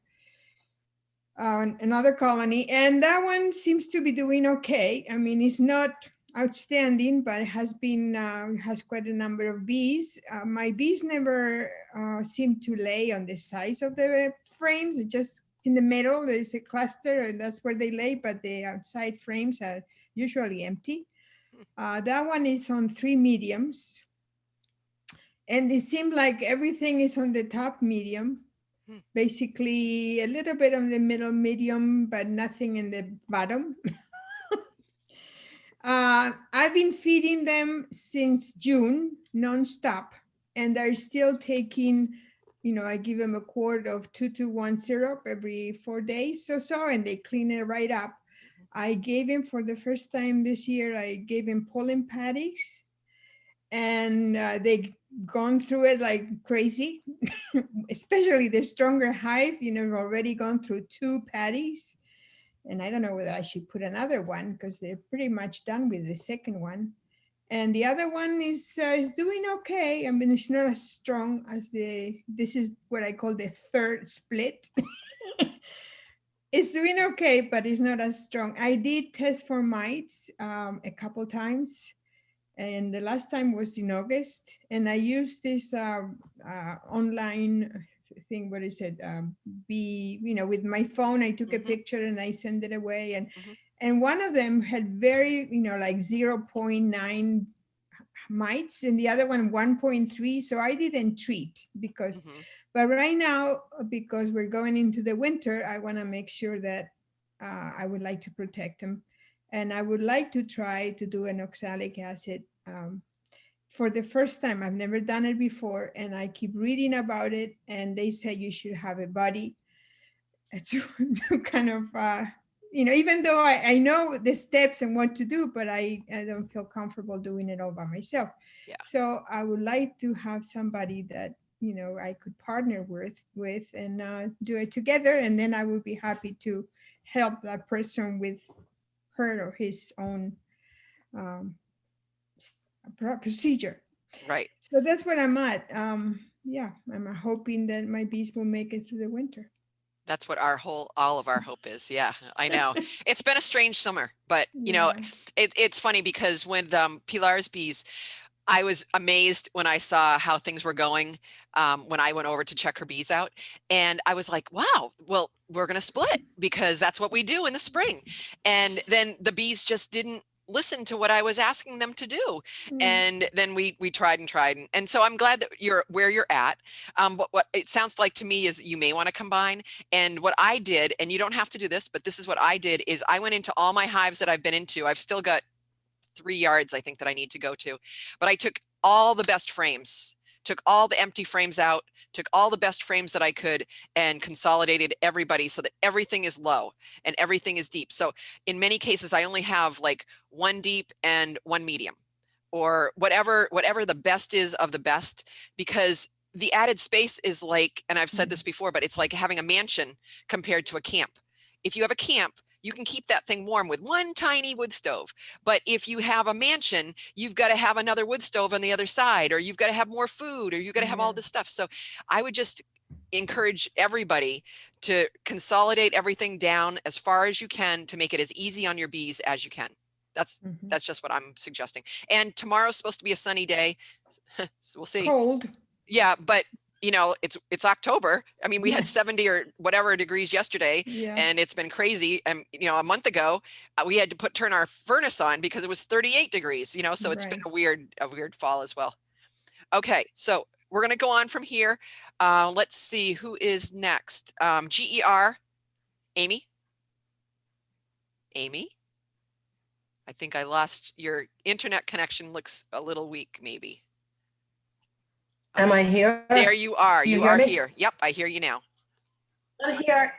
another colony, and that one seems to be doing okay. I mean, it's not outstanding, but it has been has quite a number of bees. My bees never seem to lay on the sides of the frames. It's just in the middle, there's a cluster, and that's where they lay, but the outside frames are usually empty. That one is on 3 mediums. And it seemed like everything is on the top medium, basically a little bit on the middle medium, but nothing in the bottom. I've been feeding them since June, nonstop, and they're still taking, I give them a quart of 2-to-1 syrup every 4 days or so, and they clean it right up. I gave him, for the first time this year, I gave him pollen patties, and they gone through it like crazy, especially the stronger hive, already gone through 2 patties. And I don't know whether I should put another one, because they're pretty much done with the second one. And the other one is doing okay. I mean, it's not as strong as this is what I call the third split. It's doing okay, but it's not as strong. I did test for mites a couple times, and the last time was in August. And I used this online thing, what is it? With my phone, I took a picture and I sent it away. And one of them had very, like 0.9 mites, and the other one 1.3. So I didn't treat because, but right now, because we're going into the winter, I want to make sure that I would like to protect them. And I would like to try to do an oxalic acid for the first time. I've never done it before, and I keep reading about it, and they say you should have a buddy to kind of, even though I know the steps and what to do, but I don't feel comfortable doing it all by myself. Yeah. So I would like to have somebody that, I could partner with and do it together. And then I would be happy to help that person with her or his own procedure. Right. So that's where I'm at. Yeah, I'm hoping that my bees will make it through the winter. That's what all of our hope is. Yeah, I know. It's been a strange summer, but it's funny because when Pilar's bees, I was amazed when I saw how things were going when I went over to check her bees out. And I was like, wow, well, we're going to split because that's what we do in the spring. And then the bees just didn't listen to what I was asking them to do. And then we tried and tried. And so I'm glad that you're where you're at. What it sounds like to me is you may want to combine. And what I did, and you don't have to do this, but this is what I did, is I went into all my hives that I've been into. I've still got 3 yards, I think, that I need to go to, but I took all the best frames, took all the empty frames out, took all the best frames that I could, and consolidated everybody so that everything is low and everything is deep. So in many cases, I only have like 1 deep and 1 medium, or whatever the best is of the best, because the added space is like, and I've said this before, but it's like having a mansion compared to a camp. If you have a camp, you can keep that thing warm with 1 tiny wood stove. But if you have a mansion, you've got to have another wood stove on the other side, or you've got to have more food, or you've got to have all this stuff. So I would just encourage everybody to consolidate everything down as far as you can to make it as easy on your bees as you can. That's just what I'm suggesting. And tomorrow's supposed to be a sunny day. So we'll see. Cold. Yeah, but it's October. I mean, we had 70 or whatever degrees yesterday, and it's been crazy. And a month ago, we had to turn our furnace on because it was 38 degrees. So it's been a weird fall as well. Okay, so we're gonna go on from here. Let's see who is next. GER, Amy. Amy, I think I lost your internet connection. Looks a little weak, maybe. Am I here? There you are. Do you You hear are me? here. Yep, I hear you now. I'm here.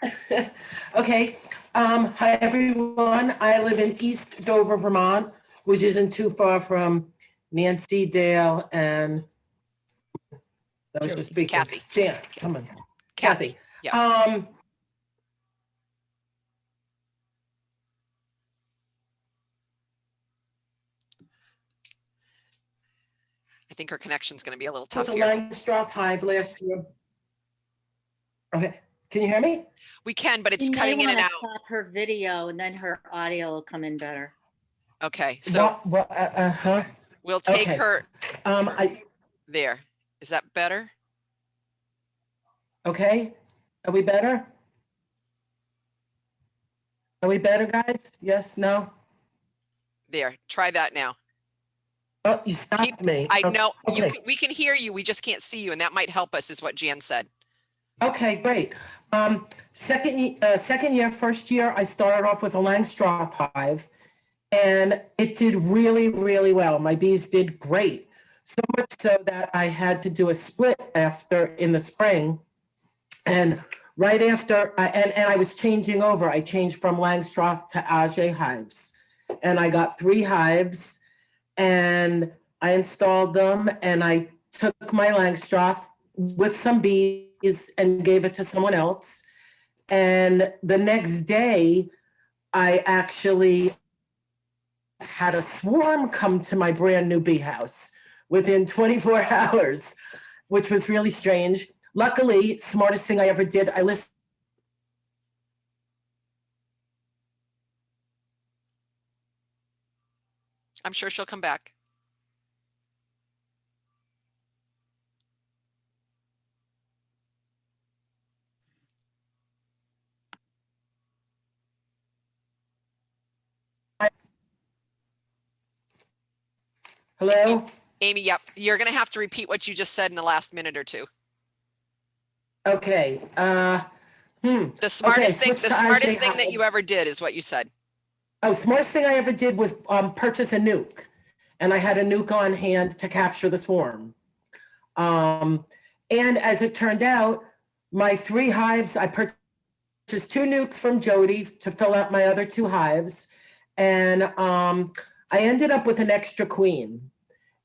Okay. Hi, everyone. I live in East Dover, Vermont, which isn't too far from Nancy, Dale, and that was just speaking. Kathy. Jan, come on. Kathy. Yeah. I think her connection's going to be a little With tough the here. Langstroth hive last year. Okay, can you hear me? We can, but it's You may cutting in and wanna out. stop her video and then her audio will come in better. Okay, so Huh? we'll take Okay. her I, there. Is that better? okay, are we better? Are we better, guys? Yes, no? There. Try that now. Oh, you stopped me. I know Okay. we can hear you. We just can't see you, and that might help us, is what Jan said. Okay, great. Second year, first year, I started off with a Langstroth hive, and it did really, really well. My bees did great. So much so that I had to do a split after in the spring. And right after, and I was changing over. I changed from Langstroth to Auger hives. And I got 3 hives, and I installed them, and I took my Langstroth with some bees and gave it to someone else. And the next day, I actually had a swarm come to my brand new bee house within 24 hours, which was really strange. Luckily, smartest thing I ever did, I listened. I'm sure she'll come back. Hello? Amy, yep. You're going to have to repeat what you just said in the last minute or two. Okay. The smartest Okay, thing, switch the to smartest IJ thing that you hives. ever did is what you said. Oh, smartest thing I ever did was purchase a nuke. And I had a nuke on hand to capture the swarm. And as it turned out, my 3 hives, I purchased 2 nukes from Jody to fill out my other 2 hives. And I ended up with an extra queen.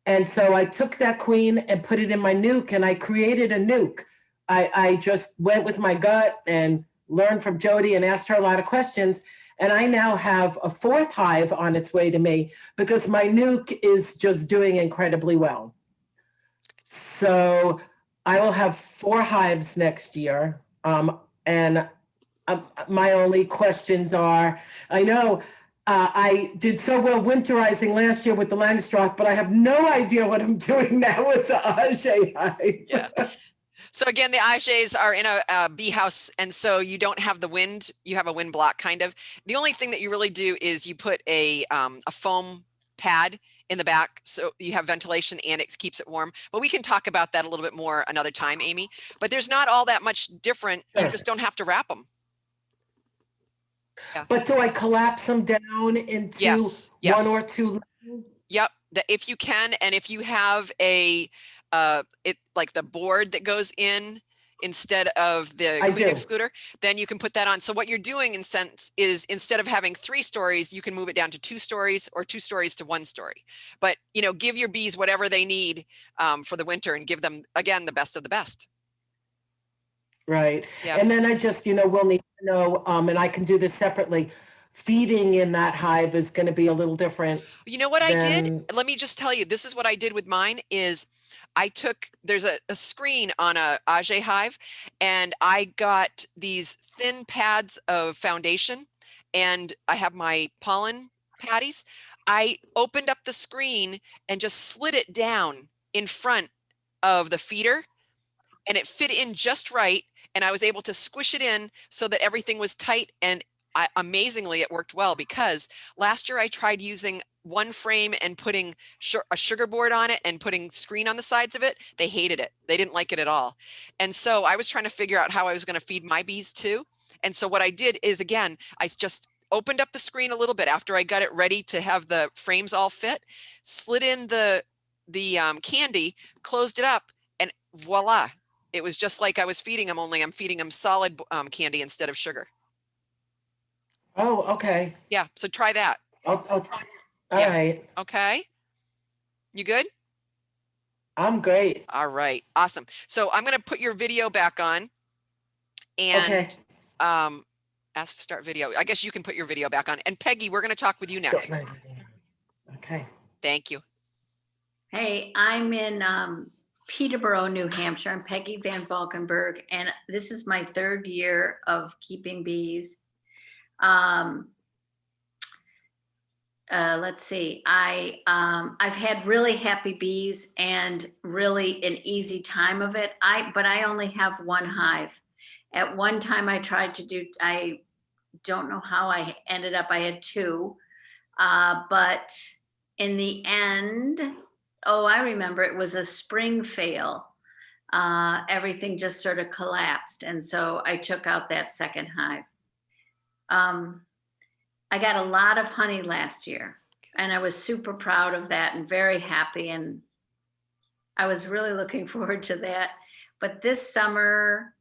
And so I took that queen and put it in my nuke, and I created a nuke. I just went with my gut and learned from Jody and asked her a lot of questions. And I now have a 4th hive on its way to me because my nuke is just doing incredibly well. So I will have 4 hives next year. And my only questions are, I know I did so well winterizing last year with the Langstroth, but I have no idea what I'm doing now with the Auger hive. Yeah. So again, the Augers are in a bee house, and so you don't have the wind. You have a wind block, kind of. The only thing that you really do is you put a foam pad in the back, so you have ventilation and it keeps it warm. But we can talk about that a little bit more another time, Amy. But there's not all that much different. You just don't have to wrap them. Yeah. But do I collapse them down into Yes. 1 or 2 levels? Yep. If you can, and if you have a like the board that goes in instead of the I queen do. excluder, then you can put that on. So what you're doing in sense is instead of having 3 stories, you can move it down to 2 stories or 2 stories to 1 story. But give your bees whatever they need for the winter and give them again the best of the best. Right. Yeah. And then I just, we'll need to know, and I can do this separately. Feeding in that hive is going to be a little different. You know what I did? than- Let me just tell you, this is what I did with mine is there's a screen on a Auger hive, and I got these thin pads of foundation, and I have my pollen patties. I opened up the screen and just slid it down in front of the feeder, and it fit in just right. And I was able to squish it in so that everything was tight. And amazingly, it worked well, because last year I tried using one frame and putting a sugar board on it and putting screen on the sides of it. They hated it. They didn't like it at all. And so I was trying to figure out how I was going to feed my bees too. And so what I did is, again, I just opened up the screen a little bit after I got it ready to have the frames all fit, slid in the candy, closed it up, and voila. It was just like I was feeding them, only I'm feeding them solid candy instead of sugar. Oh, okay. Yeah, so try that. All Yeah. right. Okay. You good? I'm great. All right. Awesome. So I'm going to put your video back on and Okay. ask to start video. I guess you can put your video back on. And Peggy, we're going to talk with you next. Okay. Thank you. Hey, I'm in Peterborough, New Hampshire. I'm Peggy Van Valkenburg, and this is my 3rd year of keeping bees. Let's see. I've had really happy bees and really an easy time of it. But I only have 1 hive. At one time, I tried to do. I don't know how I ended up. I had 2, but in the end, oh, I remember it was a spring fail. Everything just sort of collapsed, and so I took out that 2nd hive. I got a lot of honey last year, and I was super proud of that and very happy, and I was really looking forward to that. But this summer,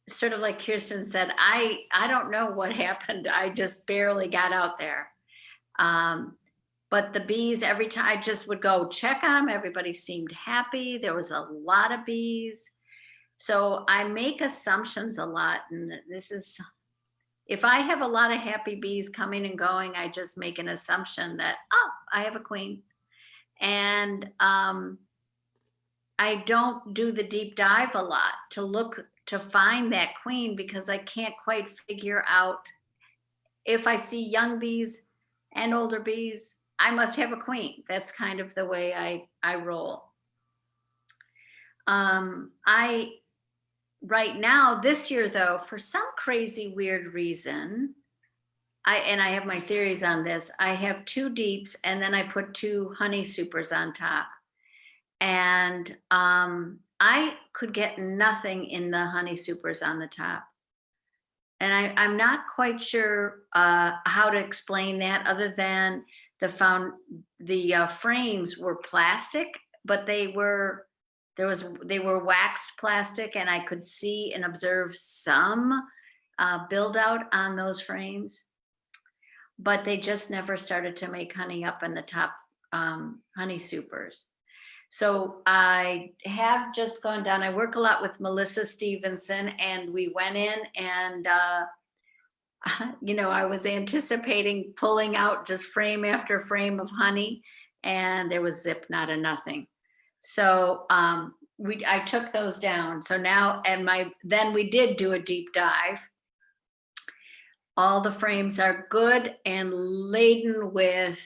sort of like Kirsten said, I don't know what happened. I just barely got out there. But the bees, every time I just would go check on them, everybody seemed happy. There was a lot of bees. So I make assumptions a lot, and this is, if I have a lot of happy bees coming and going, I just make an assumption that, oh, I have a queen. And I don't do the deep dive a lot to find that queen, because I can't quite figure out, if I see young bees and older bees, I must have a queen. That's kind of the way I roll. Right now, this year though, for some crazy weird reason, I have my theories on this. I have 2 deeps, and then I put 2 honey supers on top. And I could get nothing in the honey supers on the top. And I'm not quite sure how to explain that, other than the frames were plastic, but they were waxed plastic, and I could see and observe some build out on those frames, but they just never started to make honey up in the top honey supers. So I have just gone down. I work a lot with Melissa Stevenson, and we went in and, I was anticipating pulling out just frame after frame of honey, and there was zip, not a nothing. So I took those down. So now, then we did do a deep dive. All the frames are good and laden with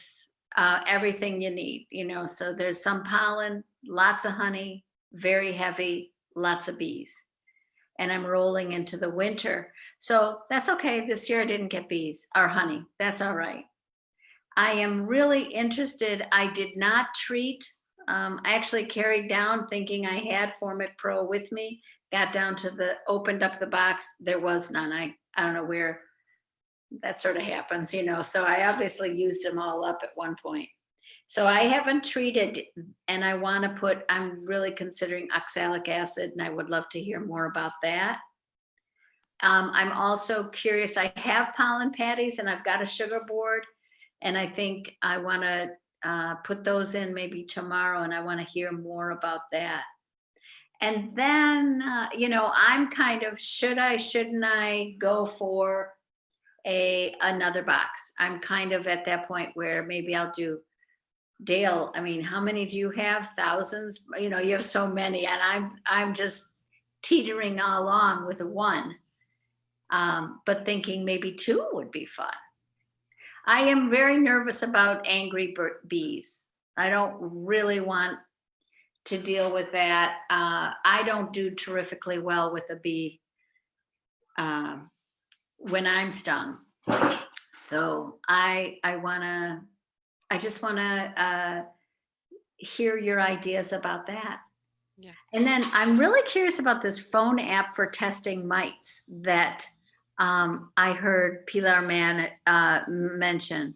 everything you need, so there's some pollen, lots of honey, very heavy, lots of bees. And I'm rolling into the winter. So that's okay. This year I didn't get bees or honey. That's all right. I am really interested. I did not treat. I actually carried down thinking I had Formic Pro with me, got down to opened up the box. There was none. I don't know where that sort of happens, so I obviously used them all up at one point. So I haven't treated, and I'm really considering oxalic acid, and I would love to hear more about that. I'm also curious, I have pollen patties and I've got a sugar board, and I think I want to put those in maybe tomorrow, and I want to hear more about that. And then, I'm kind of, shouldn't I go for another box? I'm kind of at that point where maybe I'll do, Dale, I mean, how many do you have? Thousands? You have so many, and I'm just teetering along with a 1, but thinking maybe 2 would be fun. I am very nervous about angry bees. I don't really want to deal with that. I don't do terrifically well with a bee when I'm stung. So I just want to hear your ideas about that. Yeah. And then I'm really curious about this phone app for testing mites that I heard Pilar Mann mention.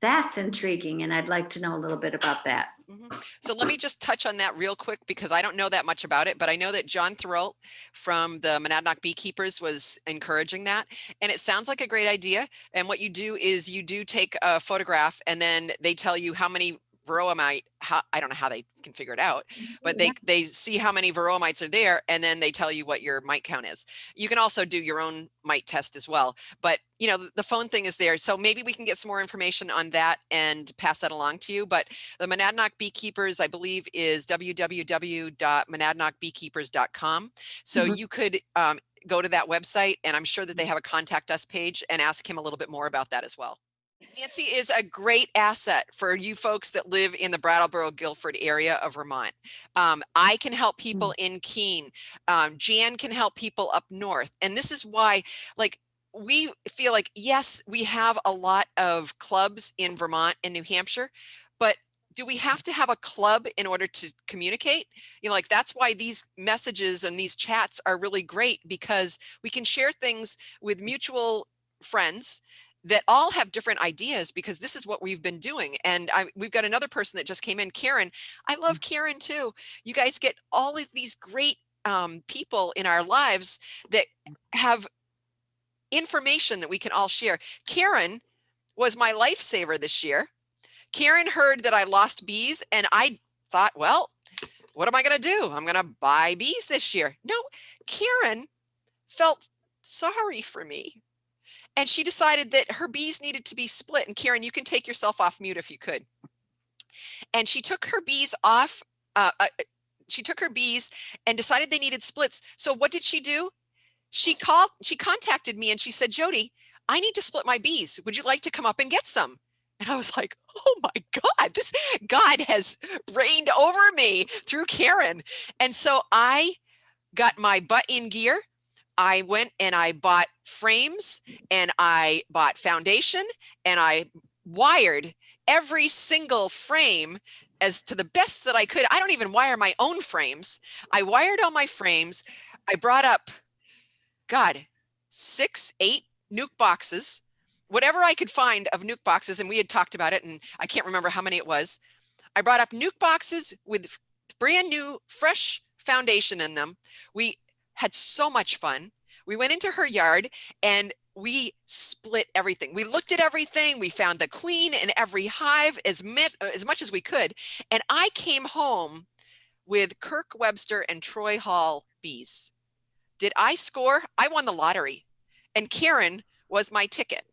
That's intriguing, and I'd like to know a little bit about that. Mm-hmm. So let me just touch on that real quick, because I don't know that much about it, but I know that John Throlt from the Monadnock Beekeepers was encouraging that, and it sounds like a great idea. And what you do is you do take a photograph, and then they tell you how many varroa mite, I don't know how they can figure it out, but they see how many varroa mites are there, and then they tell you what your mite count is. You can also do your own mite test as well, but you know, the phone thing is there. So maybe we can get some more information on that and pass that along to you. But the Monadnock Beekeepers, I believe, is www.monadnockbeekeepers.com. So you could go to that website, and I'm sure that they have a contact us page, and ask him a little bit more about that as well. Nancy is a great asset for you folks that live in the Brattleboro, Guilford area of Vermont. I can help people in Keene. Jan can help people up north. And this is why, like, we feel like, yes, we have a lot of clubs in Vermont and New Hampshire, but do we have to have a club in order to communicate? You know, like, that's why these messages and these chats are really great, because we can share things with mutual friends that all have different ideas, because this is what we've been doing. And we've got another person that just came in, Karen. I love Karen too. You guys get all of these great people in our lives that have information that we can all share. Karen was my lifesaver this year. Karen heard that I lost bees, and I thought, well, what am I going to do? I'm going to buy bees this year. No, Karen felt sorry for me. And she decided that her bees needed to be split. And Karen, you can take yourself off mute if you could. And she took her bees off. She took her bees and decided they needed splits. So what did she do? She contacted me and she said, Jody, I need to split my bees. Would you like to come up and get some? And I was like, oh my God, this God has reigned over me through Karen. And so I got my butt in gear. I went and I bought frames, and I bought foundation, and I wired every single frame as to the best that I could. I don't even wire my own frames. I wired all my frames. I brought up, God, 6, 8 nuke boxes, whatever I could find of nuke boxes. And we had talked about it, and I can't remember how many it was. I brought up nuke boxes with brand new, fresh foundation in them. We had so much fun. We went into her yard and we split everything. We looked at everything. We found the queen in every hive as much as we could. And I came home with Kirk Webster and Troy Hall bees. Did I score? I won the lottery. And Karen was my ticket.